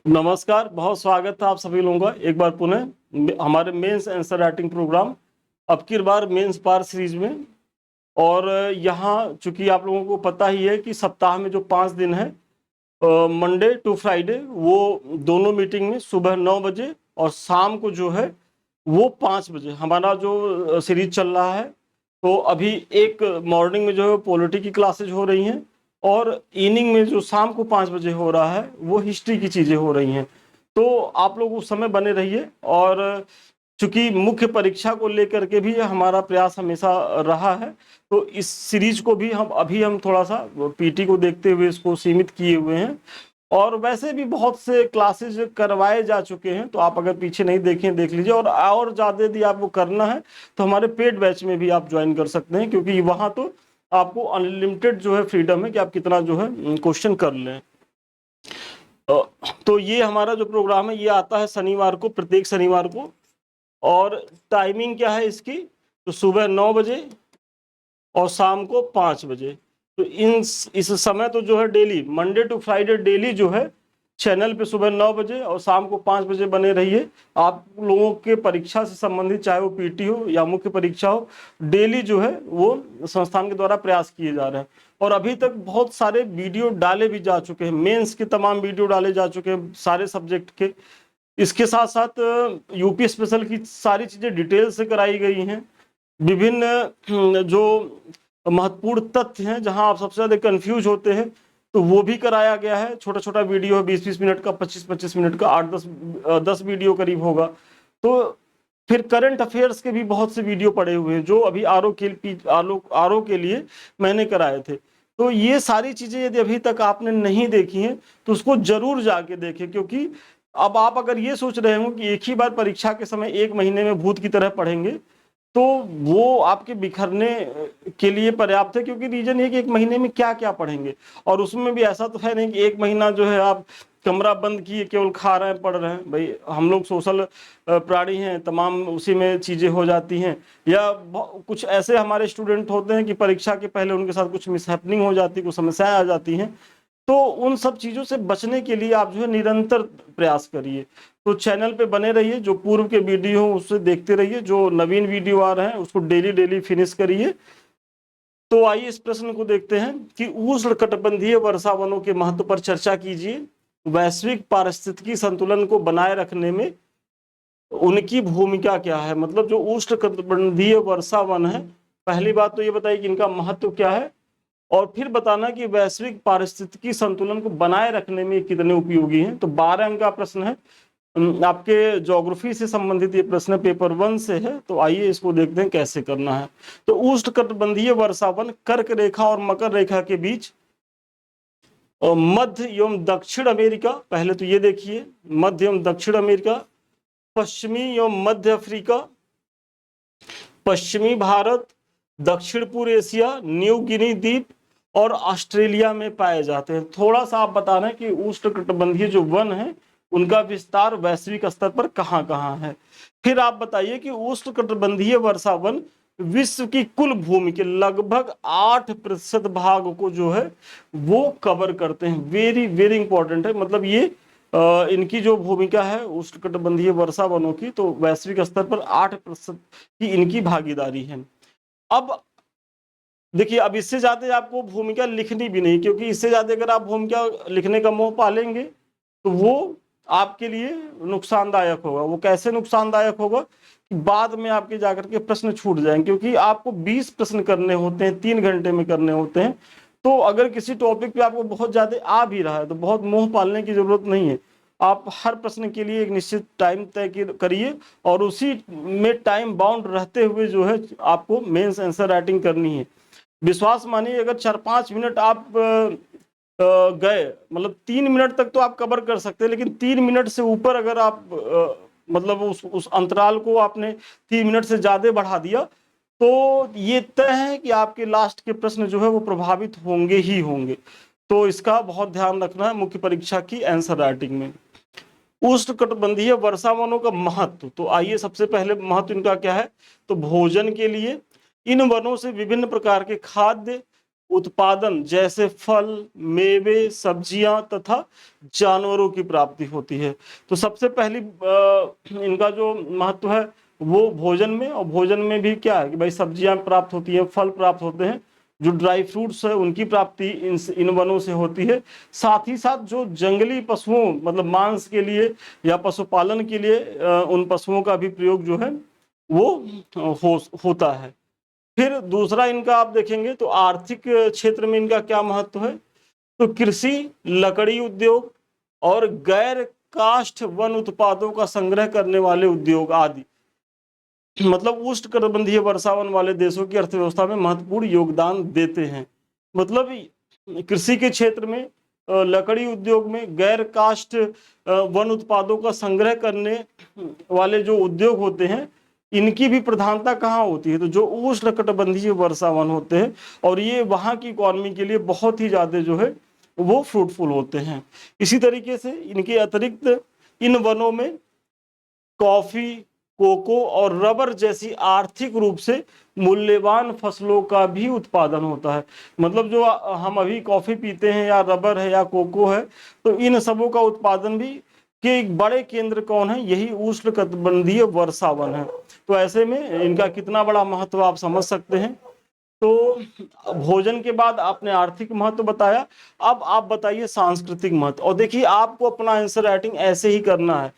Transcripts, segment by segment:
नमस्कार, बहुत स्वागत है आप सभी लोगों का एक बार पुनः हमारे मेंस आंसर राइटिंग प्रोग्राम अब की बार मेंस पार सीरीज में। और यहाँ चूंकि आप लोगों को पता ही है कि सप्ताह में जो 5 दिन है, मंडे टू फ्राइडे, वो दोनों मीटिंग में सुबह 9 बजे और शाम को जो है वो 5 बजे हमारा जो सीरीज चल रहा है। तो अभी एक मॉर्निंग में जो है पॉलिटी की क्लासेज हो रही हैं और इवनिंग में जो शाम को 5 बजे हो रहा है वो हिस्ट्री की चीज़ें हो रही हैं। तो आप लोग उस समय बने रहिए। और चूंकि मुख्य परीक्षा को लेकर के भी हमारा प्रयास हमेशा रहा है, तो इस सीरीज को भी हम थोड़ा सा पीटी को देखते हुए इसको सीमित किए हुए हैं। और वैसे भी बहुत से क्लासेज करवाए जा चुके हैं, तो आप अगर पीछे नहीं देखें देख लीजिए। और ज़्यादा यदि आपको करना है तो हमारे पेड बैच में भी आप ज्वाइन कर सकते हैं, क्योंकि वहाँ तो आपको अनलिमिटेड जो है फ्रीडम है कि आप कितना जो है क्वेश्चन कर लें। तो ये हमारा जो प्रोग्राम है ये आता है शनिवार को, प्रत्येक शनिवार को। और टाइमिंग क्या है इसकी, तो सुबह 9 बजे और शाम को 5 बजे। तो इस समय तो जो है daily Monday to Friday daily जो है चैनल पे सुबह 9 बजे और शाम को 5 बजे बने रहिए। आप लोगों के परीक्षा से संबंधित, चाहे वो पीटी हो या मुख्य परीक्षा हो, डेली जो है वो संस्थान के द्वारा प्रयास किए जा रहे हैं। और अभी तक बहुत सारे वीडियो डाले भी जा चुके हैं, मेंस के तमाम वीडियो डाले जा चुके हैं सारे सब्जेक्ट के। इसके साथ साथ यूपी स्पेशल की सारी चीज़ें डिटेल से कराई गई हैं। विभिन्न जो महत्वपूर्ण तथ्य हैं जहां आप सबसे ज़्यादा कंफ्यूज होते हैं, तो वो भी कराया गया है। छोटा छोटा वीडियो है, 20-20 मिनट का, 25-25 मिनट का, 8-10 वीडियो करीब होगा। तो फिर करंट अफेयर्स के भी बहुत से वीडियो पड़े हुए हैं जो अभी आरओ के लिए मैंने कराए थे। तो ये सारी चीज़ें यदि अभी तक आपने नहीं देखी हैं तो उसको जरूर जाके देखें, क्योंकि अब आप अगर ये सोच रहे हो कि एक ही बार परीक्षा के समय 1 महीने में भूत की तरह पढ़ेंगे, तो वो आपके बिखरने के लिए पर्याप्त है। क्योंकि रीजन ये कि 1 महीने में क्या क्या पढ़ेंगे, और उसमें भी ऐसा तो है नहीं कि 1 महीना जो है आप कमरा बंद किए केवल खा रहे हैं पढ़ रहे हैं। भाई हम लोग सोशल प्राणी हैं, तमाम उसी में चीज़ें हो जाती हैं। या कुछ ऐसे हमारे स्टूडेंट होते हैं कि परीक्षा के पहले उनके साथ कुछ मिसहैपनिंग हो जाती है, कुछ समस्याएं आ जाती हैं। तो उन सब चीज़ों से बचने के लिए आप जो है निरंतर प्रयास करिए। तो चैनल पे बने रहिए, जो पूर्व के वीडियो हो उससे देखते रहिए, जो नवीन वीडियो आ रहे हैं उसको डेली डेली फिनिश करिए। तो आइए इस प्रश्न को देखते हैं कि उष्णकटिबंधीय वर्षा वनों के महत्व पर चर्चा कीजिए। वैश्विक पारिस्थितिकी संतुलन को बनाए रखने में उनकी भूमिका क्या है। मतलब जो उष्णकटिबंधीय वर्षा वन है, पहली बात तो ये बताइए कि इनका महत्व क्या है, और फिर बताना कि वैश्विक पारिस्थितिकी संतुलन को बनाए रखने में कितने उपयोगी हैं। तो 12 अंक का प्रश्न है, आपके ज्योग्राफी से संबंधित ये प्रश्न पेपर 1 से है। तो आइए इसको देखते हैं कैसे करना है। तो उष्णकटिबंधीय वर्षावन कर्क रेखा और मकर रेखा के बीच मध्य एवं दक्षिण अमेरिका, पहले तो ये देखिए, मध्य एवं दक्षिण अमेरिका, पश्चिमी एवं मध्य अफ्रीका, पश्चिमी भारत, दक्षिण पूर्व एशिया, न्यू गिनी द्वीप और ऑस्ट्रेलिया में पाए जाते हैं। थोड़ा सा आप बता रहे हैं कि उष्णकटिबंधीय जो वन है उनका विस्तार वैश्विक स्तर पर कहां कहां है। फिर आप बताइए कि उष्णकटिबंधीय वर्षा वन विश्व की कुल भूमि के लगभग 8% भाग को जो है वो कवर करते हैं। वेरी वेरी इंपॉर्टेंट है। मतलब ये इनकी जो भूमिका है उष्णकटिबंधीय वर्षा वनों की, तो वैश्विक स्तर पर 8% की इनकी भागीदारी है। अब देखिए, अब इससे ज्यादा आपको भूमिका लिखनी भी नहीं, क्योंकि इससे ज्यादा अगर आप भूमिका लिखने का मोह पालेंगे तो वो आपके लिए नुकसानदायक होगा। वो कैसे नुकसानदायक होगा कि बाद में आपके जाकर के प्रश्न छूट जाएंगे, क्योंकि आपको 20 प्रश्न करने होते हैं, 3 घंटे में करने होते हैं। तो अगर किसी टॉपिक पे आपको बहुत ज्यादा आ भी रहा है तो बहुत मोह पालने की जरूरत नहीं है। आप हर प्रश्न के लिए एक निश्चित टाइम तय करिए और उसी में टाइम बाउंड रहते हुए जो है आपको मेंस आंसर राइटिंग करनी है। विश्वास मानिए, अगर 4-5 मिनट आप गए, मतलब 3 मिनट तक तो आप कवर कर सकते हैं, लेकिन 3 मिनट से ऊपर अगर आप मतलब उस अंतराल को आपने 3 मिनट से ज्यादा बढ़ा दिया, तो ये तय है कि आपके लास्ट के प्रश्न जो है वो प्रभावित होंगे ही होंगे। तो इसका बहुत ध्यान रखना है मुख्य परीक्षा की आंसर राइटिंग में। उष्णकटिबंधीय वर्षा वनों का महत्व, तो आइए सबसे पहले महत्व इनका क्या है। तो भोजन के लिए इन वनों से विभिन्न प्रकार के खाद्य, उत्पादन जैसे फल, मेवे, सब्जियां तथा जानवरों की प्राप्ति होती है। तो सबसे पहली इनका जो महत्व है वो भोजन में, और भोजन में भी क्या है कि भाई सब्जियां प्राप्त होती है, फल प्राप्त होते हैं, जो ड्राई फ्रूट्स है उनकी प्राप्ति इन वनों से होती है। साथ ही साथ जो जंगली पशुओं मतलब मांस के लिए या पशुपालन के लिए उन पशुओं का भी प्रयोग जो है वो होता है। फिर दूसरा इनका आप देखेंगे तो आर्थिक क्षेत्र में इनका क्या महत्व है, तो कृषि, लकड़ी उद्योग और गैर काष्ठ वन उत्पादों का संग्रह करने वाले उद्योग आदि, मतलब उष्णकटिबंधीय वर्षावन वाले देशों की अर्थव्यवस्था में महत्वपूर्ण योगदान देते हैं। मतलब कृषि के क्षेत्र में, लकड़ी उद्योग में, गैर काष्ठ वन उत्पादों का संग्रह करने वाले जो उद्योग होते हैं इनकी भी प्रधानता कहाँ होती है, तो जो उष्णकटिबंधीय वर्षावन होते हैं, और ये वहाँ की इकोनॉमी के लिए बहुत ही ज्यादा जो है वो फ्रूटफुल होते हैं। इसी तरीके से इनके अतिरिक्त इन वनों में कॉफी, कोको और रबर जैसी आर्थिक रूप से मूल्यवान फसलों का भी उत्पादन होता है। मतलब जो हम अभी कॉफी पीते हैं या रबर है या कोको है, तो इन सबों का उत्पादन भी के एक बड़े केंद्र कौन है, यही उष्णकटिबंधीय वर्षावन है। तो ऐसे में इनका कितना बड़ा महत्व आप समझ सकते हैं। तो भोजन के बाद आपने आर्थिक महत्व बताया, अब आप बताइए सांस्कृतिक महत्व। और देखिए आपको अपना आंसर राइटिंग ऐसे ही करना है,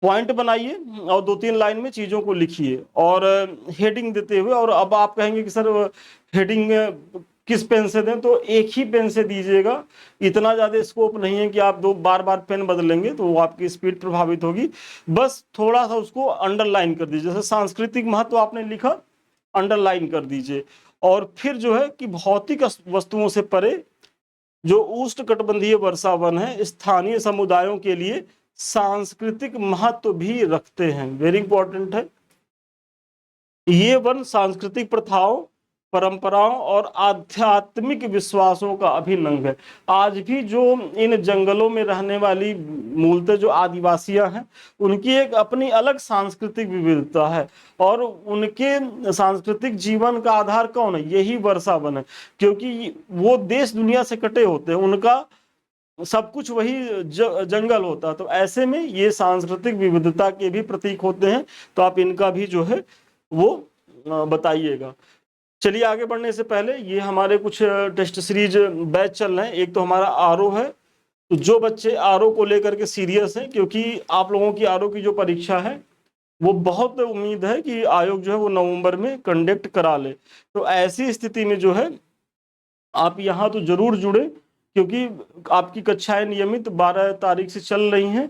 पॉइंट बनाइए और 2-3 लाइन में चीजों को लिखिए और हेडिंग देते हुए। और अब आप कहेंगे कि सर हेडिंग किस पेन से दें, तो एक ही पेन से दीजिएगा, इतना ज्यादा स्कोप नहीं है कि आप दो बार बार पेन बदलेंगे तो वो आपकी स्पीड प्रभावित होगी। बस थोड़ा सा उसको अंडरलाइन कर दीजिए, जैसे सांस्कृतिक महत्व आपने लिखा, अंडरलाइन कर दीजिए। और फिर जो है कि भौतिक वस्तुओं से परे जो उष्णकटिबंधीय वर्षावन है स्थानीय समुदायों के लिए सांस्कृतिक महत्व भी रखते हैं। वेरी इंपॉर्टेंट है। ये वन सांस्कृतिक प्रथाओं, परंपराओं और आध्यात्मिक विश्वासों का अभिन्न है। आज भी जो इन जंगलों में रहने वाली मूलतः जो आदिवासियां हैं उनकी एक अपनी अलग सांस्कृतिक विविधता है, और उनके सांस्कृतिक जीवन का आधार कौन है, यही वर्षावन है। क्योंकि वो देश दुनिया से कटे होते हैं, उनका सब कुछ वही जंगल होता, तो ऐसे में ये सांस्कृतिक विविधता के भी प्रतीक होते हैं। तो आप इनका भी जो है वो बताइएगा। चलिए आगे बढ़ने से पहले ये हमारे कुछ टेस्ट सीरीज बैच चल रहे हैं। एक तो हमारा आरओ है, तो जो बच्चे आरओ को लेकर के सीरियस हैं, क्योंकि आप लोगों की आरओ की जो परीक्षा है वो बहुत उम्मीद है कि आयोग जो है वो नवंबर में कंडक्ट करा ले। तो ऐसी स्थिति में जो है आप यहाँ तो जरूर जुड़े, क्योंकि आपकी कक्षाएं नियमित 12 तारीख से चल रही हैं,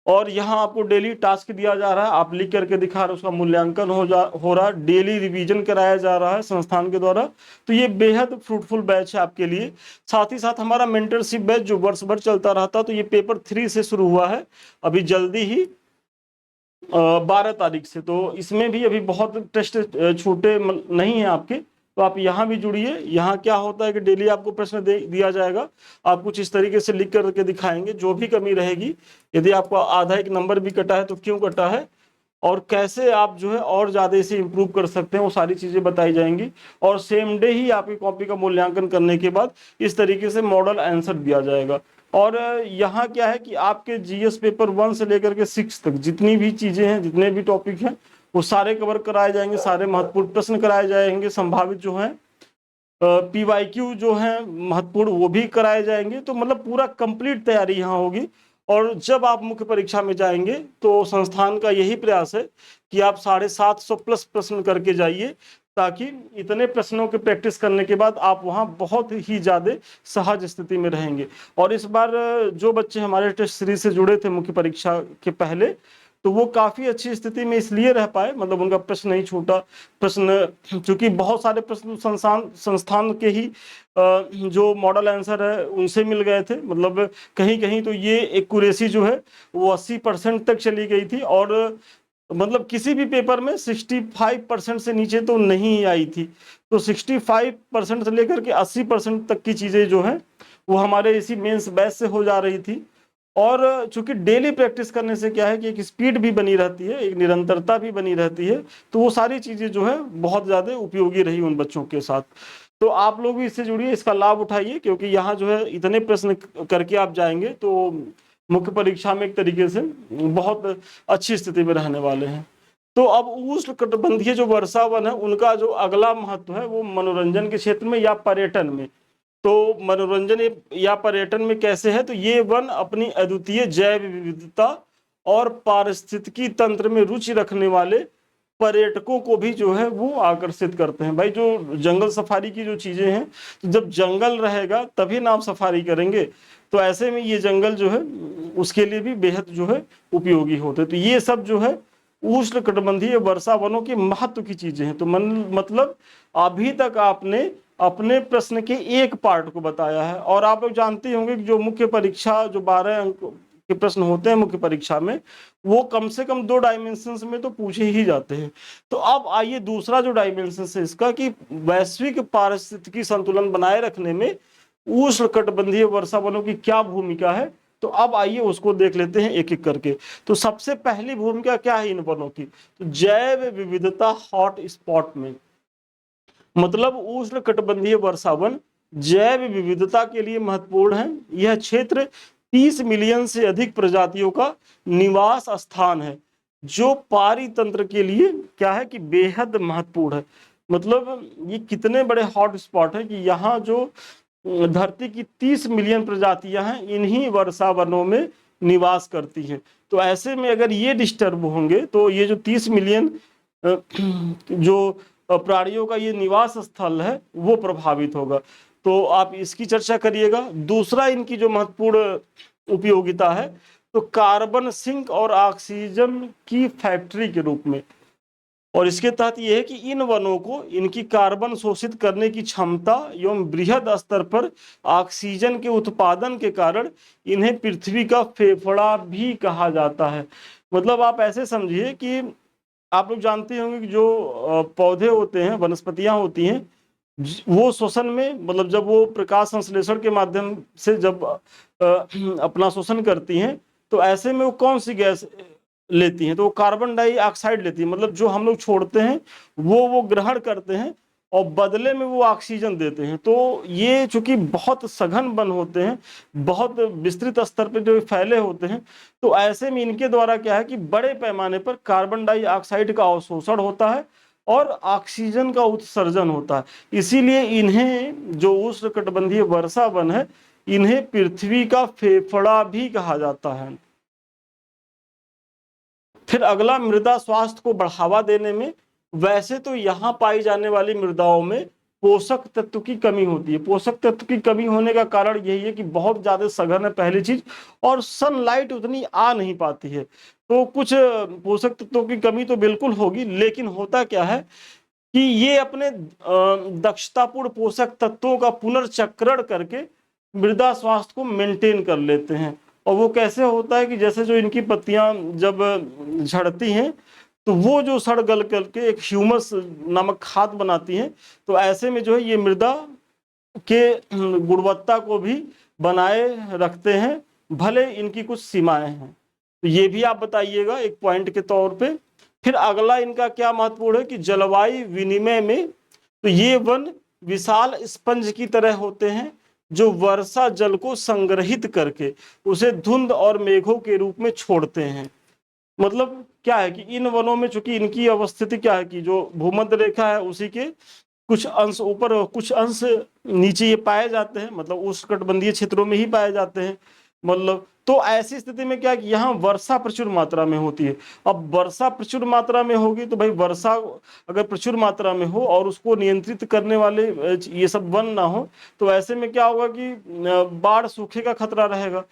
और यहाँ आपको डेली टास्क दिया जा रहा है, आप लिख करके दिखा रहे, उसका मूल्यांकन हो रहा, डेली रिवीजन कराया जा रहा है संस्थान के द्वारा। तो ये बेहद फ्रूटफुल बैच है आपके लिए। साथ ही साथ हमारा मेंटरशिप बैच जो वर्ष भर चलता रहता, तो ये पेपर 3 से शुरू हुआ है अभी जल्दी ही 12 तारीख से। तो इसमें भी अभी बहुत टेस्ट छोटे नहीं है आपके, तो आप यहाँ भी जुड़िए। यहाँ क्या होता है कि डेली आपको प्रश्न दिया जाएगा, आप कुछ इस तरीके से लिख करके दिखाएंगे, जो भी कमी रहेगी, यदि आपको आधा एक नंबर भी कटा है तो क्यों कटा है और कैसे आप जो है और ज़्यादा इसे इम्प्रूव कर सकते हैं, वो सारी चीज़ें बताई जाएंगी। और सेम डे ही आपकी कॉपी का मूल्यांकन करने के बाद इस तरीके से मॉडल आंसर दिया जाएगा। और यहाँ क्या है कि आपके जीएस पेपर 1 से लेकर के 6 तक जितनी भी चीज़ें हैं, जितने भी टॉपिक हैं, वो सारे कवर कराए जाएंगे, सारे महत्वपूर्ण प्रश्न कराए जाएंगे, संभावित जो है पीवाईक्यू जो है महत्वपूर्ण वो भी कराए जाएंगे। तो मतलब पूरा कंप्लीट तैयारी यहाँ होगी। और जब आप मुख्य परीक्षा में जाएंगे तो संस्थान का यही प्रयास है कि आप 750 प्लस प्रश्न करके जाइए, ताकि इतने प्रश्नों के प्रैक्टिस करने के बाद आप वहाँ बहुत ही ज़्यादा सहज स्थिति में रहेंगे। और इस बार जो बच्चे हमारे टेस्ट सीरीज से जुड़े थे मुख्य परीक्षा के पहले, तो वो काफ़ी अच्छी स्थिति में इसलिए रह पाए, मतलब उनका प्रश्न नहीं छूटा। प्रश्न चूंकि बहुत सारे प्रश्न संस्थान के ही जो मॉडल आंसर है उनसे मिल गए थे, मतलब कहीं कहीं तो ये एक्यूरेसी जो है वो 80% तक चली गई थी, और मतलब किसी भी पेपर में 65% से नीचे तो नहीं आई थी। तो 65% से लेकर के 80% तक की चीज़ें जो है वो हमारे इसी मेंस बैच से हो जा रही थी। और चूंकि डेली प्रैक्टिस करने से क्या है कि एक स्पीड भी बनी रहती है, एक निरंतरता भी बनी रहती है, तो वो सारी चीज़ें जो है बहुत ज़्यादा उपयोगी रही उन बच्चों के साथ। तो आप लोग भी इससे जुड़िए, इसका लाभ उठाइए, क्योंकि यहाँ जो है इतने प्रश्न करके आप जाएंगे तो मुख्य परीक्षा में एक तरीके से बहुत अच्छी स्थिति में रहने वाले हैं। तो अब उष्णकटिबंधीय जो वर्षा वन है उनका जो अगला महत्व है वो मनोरंजन के क्षेत्र में या पर्यटन में। तो मनोरंजन या पर्यटन में कैसे है, तो ये वन अपनी अद्वितीय जैव विविधता और पारिस्थितिकी तंत्र में रुचि रखने वाले पर्यटकों को भी जो है वो आकर्षित करते हैं। भाई जो जंगल सफारी की जो चीजें हैं, तो जब जंगल रहेगा तभी ना आप सफारी करेंगे, तो ऐसे में ये जंगल जो है उसके लिए भी बेहद जो है उपयोगी होते हैं। तो ये सब जो है उष्णकटिबंधीय वर्षा वनों के महत्व की चीजें हैं। तो मतलब अभी तक आपने अपने प्रश्न के एक पार्ट को बताया है, और आप लोग जानते होंगे कि जो मुख्य परीक्षा जो 12 अंक के प्रश्न होते हैं मुख्य परीक्षा में, वो कम से कम 2 डायमेंशंस में तो पूछे ही जाते हैं। तो अब आइए दूसरा जो डायमेंशन है इसका, कि वैश्विक पारिस्थितिकी संतुलन बनाए रखने में उष्णकटिबंधीय वर्षा वनों की क्या भूमिका है। तो अब आइए उसको देख लेते हैं एक एक करके। तो सबसे पहली भूमिका क्या है इन वनों की, तो जैव विविधता हॉट स्पॉट में, मतलब उष्णकटिबंधीय वर्षा वन जैव विविधता के लिए महत्वपूर्ण है। यह क्षेत्र 30 मिलियन से अधिक प्रजातियों का निवास स्थान है, जो पारितंत्र के लिए क्या है कि बेहद महत्वपूर्ण है। मतलब ये कितने बड़े हॉट स्पॉट है कि यहाँ जो धरती की 30 मिलियन प्रजातियां हैं इन्हीं वर्षा वनों में निवास करती हैं। तो ऐसे में अगर ये डिस्टर्ब होंगे तो ये जो 30 मिलियन जो प्राणियों का ये निवास स्थल है वो प्रभावित होगा। तो आप इसकी चर्चा करिएगा। दूसरा इनकी जो महत्वपूर्ण उपयोगिता है, तो कार्बन सिंक और ऑक्सीजन की फैक्ट्री के रूप में, और इसके तहत यह है कि इन वनों को इनकी कार्बन शोषित करने की क्षमता एवं बृहद स्तर पर ऑक्सीजन के उत्पादन के कारण इन्हें पृथ्वी का फेफड़ा भी कहा जाता है। मतलब आप ऐसे समझिए कि आप लोग जानते होंगे कि जो पौधे होते हैं, वनस्पतियां होती हैं, वो श्वसन में, मतलब जब वो प्रकाश संश्लेषण के माध्यम से जब अपना श्वसन करती हैं, तो ऐसे में वो कौन सी गैस लेती हैं, तो वो कार्बन डाइऑक्साइड लेती है। मतलब जो हम लोग छोड़ते हैं वो ग्रहण करते हैं और बदले में वो ऑक्सीजन देते हैं। तो ये चूंकि बहुत सघन वन होते हैं, बहुत विस्तृत स्तर पे जो फैले होते हैं, तो ऐसे में इनके द्वारा क्या है कि बड़े पैमाने पर कार्बन डाइऑक्साइड का अवशोषण होता है और ऑक्सीजन का उत्सर्जन होता है। इसीलिए इन्हें जो उष्णकटिबंधीय वर्षा वन है, इन्हें पृथ्वी का फेफड़ा भी कहा जाता है। फिर अगला, मृदा स्वास्थ्य को बढ़ावा देने में, वैसे तो यहाँ पाई जाने वाली मृदाओं में पोषक तत्व की कमी होती है। पोषक तत्व की कमी होने का कारण यही है कि बहुत ज्यादा सघन है पहली चीज, और सनलाइट उतनी आ नहीं पाती है। तो कुछ पोषक तत्वों की कमी तो बिल्कुल होगी, लेकिन होता क्या है कि ये अपने दक्षतापूर्ण पोषक तत्वों का पुनर्चक्रण करके मृदा स्वास्थ्य को मेंटेन कर लेते हैं। और वो कैसे होता है कि जैसे जो इनकी पत्तियां जब झड़ती हैं तो वो जो सड़ गल करके एक ह्यूमस नामक खाद बनाती हैं, तो ऐसे में जो है ये मृदा के गुणवत्ता को भी बनाए रखते हैं, भले इनकी कुछ सीमाएं हैं। तो ये भी आप बताइएगा एक पॉइंट के तौर पे। फिर अगला इनका क्या महत्वपूर्ण है कि जलवायु विनिमय में, तो ये वन विशाल स्पंज की तरह होते हैं जो वर्षा जल को संग्रहित करके उसे धुंध और मेघों के रूप में छोड़ते हैं। मतलब क्या है कि इन वनों में चूंकि इनकी अवस्थिति क्या है कि जो भूमध्य रेखा है उसी के कुछ अंश ऊपर और कुछ अंश नीचे ये पाए जाते हैं, मतलब उष्णकटिबंधीय क्षेत्रों में ही पाए जाते हैं। मतलब तो ऐसी स्थिति में क्या कि यहाँ वर्षा प्रचुर मात्रा में होती है। अब वर्षा प्रचुर मात्रा में होगी तो भाई वर्षा अगर प्रचुर मात्रा में हो और उसको नियंत्रित करने वाले ये सब वन ना हो, तो ऐसे में क्या होगा कि बाढ़ सूखे का खतरा रहेगा।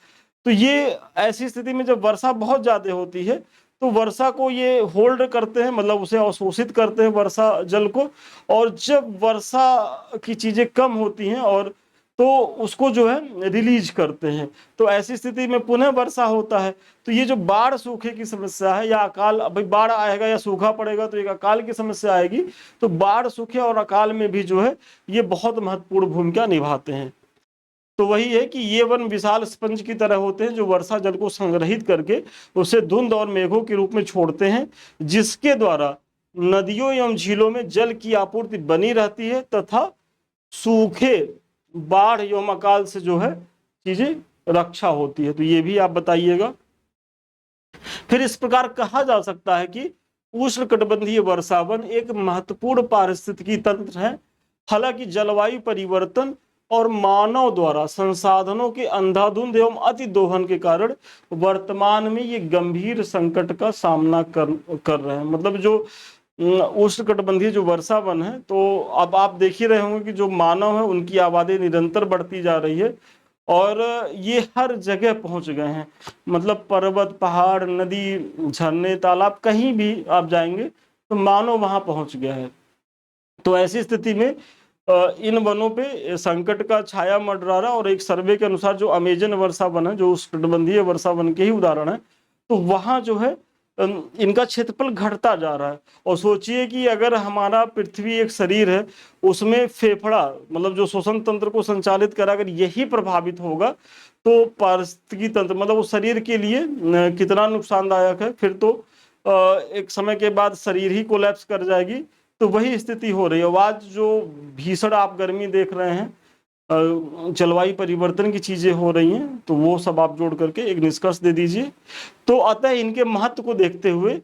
तो ये ऐसी स्थिति में जब वर्षा बहुत ज्यादा होती है तो वर्षा को ये होल्ड करते हैं, मतलब उसे अवशोषित करते हैं वर्षा जल को, और जब वर्षा की चीजें कम होती हैं और तो उसको जो है रिलीज करते हैं। तो ऐसी स्थिति में पुनः वर्षा होता है। तो ये जो बाढ़ सूखे की समस्या है या अकाल, अभी बाढ़ आएगा या सूखा पड़ेगा तो एक अकाल की समस्या आएगी, तो बाढ़ सूखे और अकाल में भी जो है ये बहुत महत्वपूर्ण भूमिका निभाते हैं। तो वही है कि ये वन विशाल स्पंज की तरह होते हैं जो वर्षा जल को संग्रहित करके उसे धुंध और मेघों के रूप में छोड़ते हैं, जिसके द्वारा नदियों एवं झीलों में जल की आपूर्ति बनी रहती है तथा सूखे, बाढ़ एवं अकाल से जो है चीजें रक्षा होती है। तो ये भी आप बताइएगा। फिर इस प्रकार कहा जा सकता है कि उष्णकटिबंधीय वर्षावन एक महत्वपूर्ण पारिस्थितिकी तंत्र है। हालांकि जलवायु परिवर्तन और मानव द्वारा संसाधनों के अंधाधुंध एवं अति दोहन के कारण वर्तमान में ये गंभीर संकट का सामना कर रहे हैं। मतलब जो उष्णकटिबंधीय जो वर्षावन है, तो अब आप देख ही रहे होंगे कि जो मानव है उनकी आबादी निरंतर बढ़ती जा रही है और ये हर जगह पहुंच गए हैं। मतलब पर्वत, पहाड़, नदी, झरने, तालाब, कहीं भी आप जाएंगे तो मानव वहां पहुंच गया है। तो ऐसी स्थिति में इन वनों पे संकट का छाया मंडरा रहा। और एक सर्वे के अनुसार जो अमेजन वर्षा वन है, जो उष्णकटिबंधीय वर्षा वन के ही उदाहरण है, तो वहां जो है इनका क्षेत्रफल घटता जा रहा है। और सोचिए कि अगर हमारा पृथ्वी एक शरीर है, उसमें फेफड़ा मतलब जो श्वसन तंत्र को संचालित करा, अगर यही प्रभावित होगा तो पारिस्थितिकी तंत्र मतलब उस शरीर के लिए कितना नुकसानदायक है। फिर तो एक समय के बाद शरीर ही कोलैप्स कर जाएगी। तो वही स्थिति हो रही है। आज जो भीषण आप गर्मी देख रहे हैं, जलवायु परिवर्तन की चीजें हो रही हैं, तो वो सब आप जोड़ करके एक निष्कर्ष दे दीजिए। तो अतः इनके महत्व को देखते हुए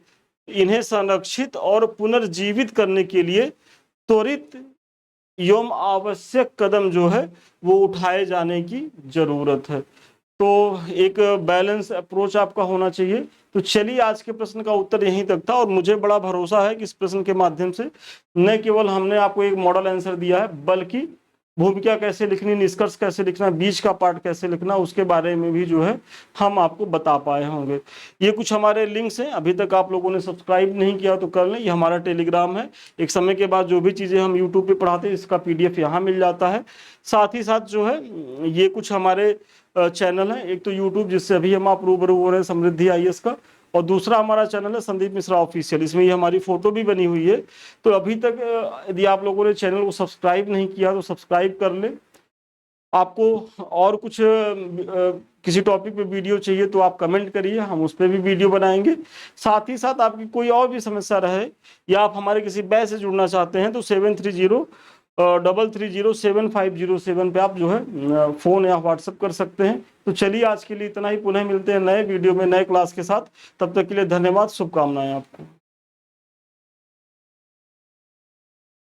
इन्हें संरक्षित और पुनर्जीवित करने के लिए त्वरित एवं आवश्यक कदम जो है वो उठाए जाने की जरूरत है। तो एक बैलेंस अप्रोच आपका होना चाहिए। तो चलिए, आज के प्रश्न का उत्तर यहीं तक था और मुझे बड़ा भरोसा है कि इस प्रश्न के माध्यम से न केवल हमने आपको एक मॉडल आंसर दिया है, बल्कि भूमिका कैसे लिखनी, निष्कर्ष कैसे लिखना, बीच का पार्ट कैसे लिखना, उसके बारे में भी जो है हम आपको बता पाए होंगे। ये कुछ हमारे लिंक्स हैं, अभी तक आप लोगों ने सब्सक्राइब नहीं किया तो कर लें। ये हमारा टेलीग्राम है। एक समय के बाद जो भी चीज़ें हम यूट्यूब पे पढ़ाते हैं, इसका PDF यहाँ मिल जाता है। साथ ही साथ जो है ये कुछ हमारे चैनल है। एक तो यूट्यूब, जिससे अभी हम आप रूबरू हो रहे हैं, समृद्धि IAS का, और दूसरा हमारा चैनल है संदीप मिश्रा ऑफिशियल। इसमें ये हमारी फोटो भी बनी हुई है। तो अभी तक यदि आप लोगों ने चैनल को सब्सक्राइब नहीं किया तो सब्सक्राइब कर लें। आपको और कुछ किसी टॉपिक पे वीडियो चाहिए तो आप कमेंट करिए, हम उस पर भी वीडियो बनाएंगे। साथ ही साथ आपकी कोई और भी समस्या रहे या आप हमारे किसी बैच से जुड़ना चाहते हैं तो 7303307507 पे आप जो है फ़ोन या व्हाट्सएप कर सकते हैं। तो चलिए, आज के लिए इतना ही। पुनः मिलते हैं नए वीडियो में नए क्लास के साथ। तब तक के लिए धन्यवाद, शुभकामनाएं आपको।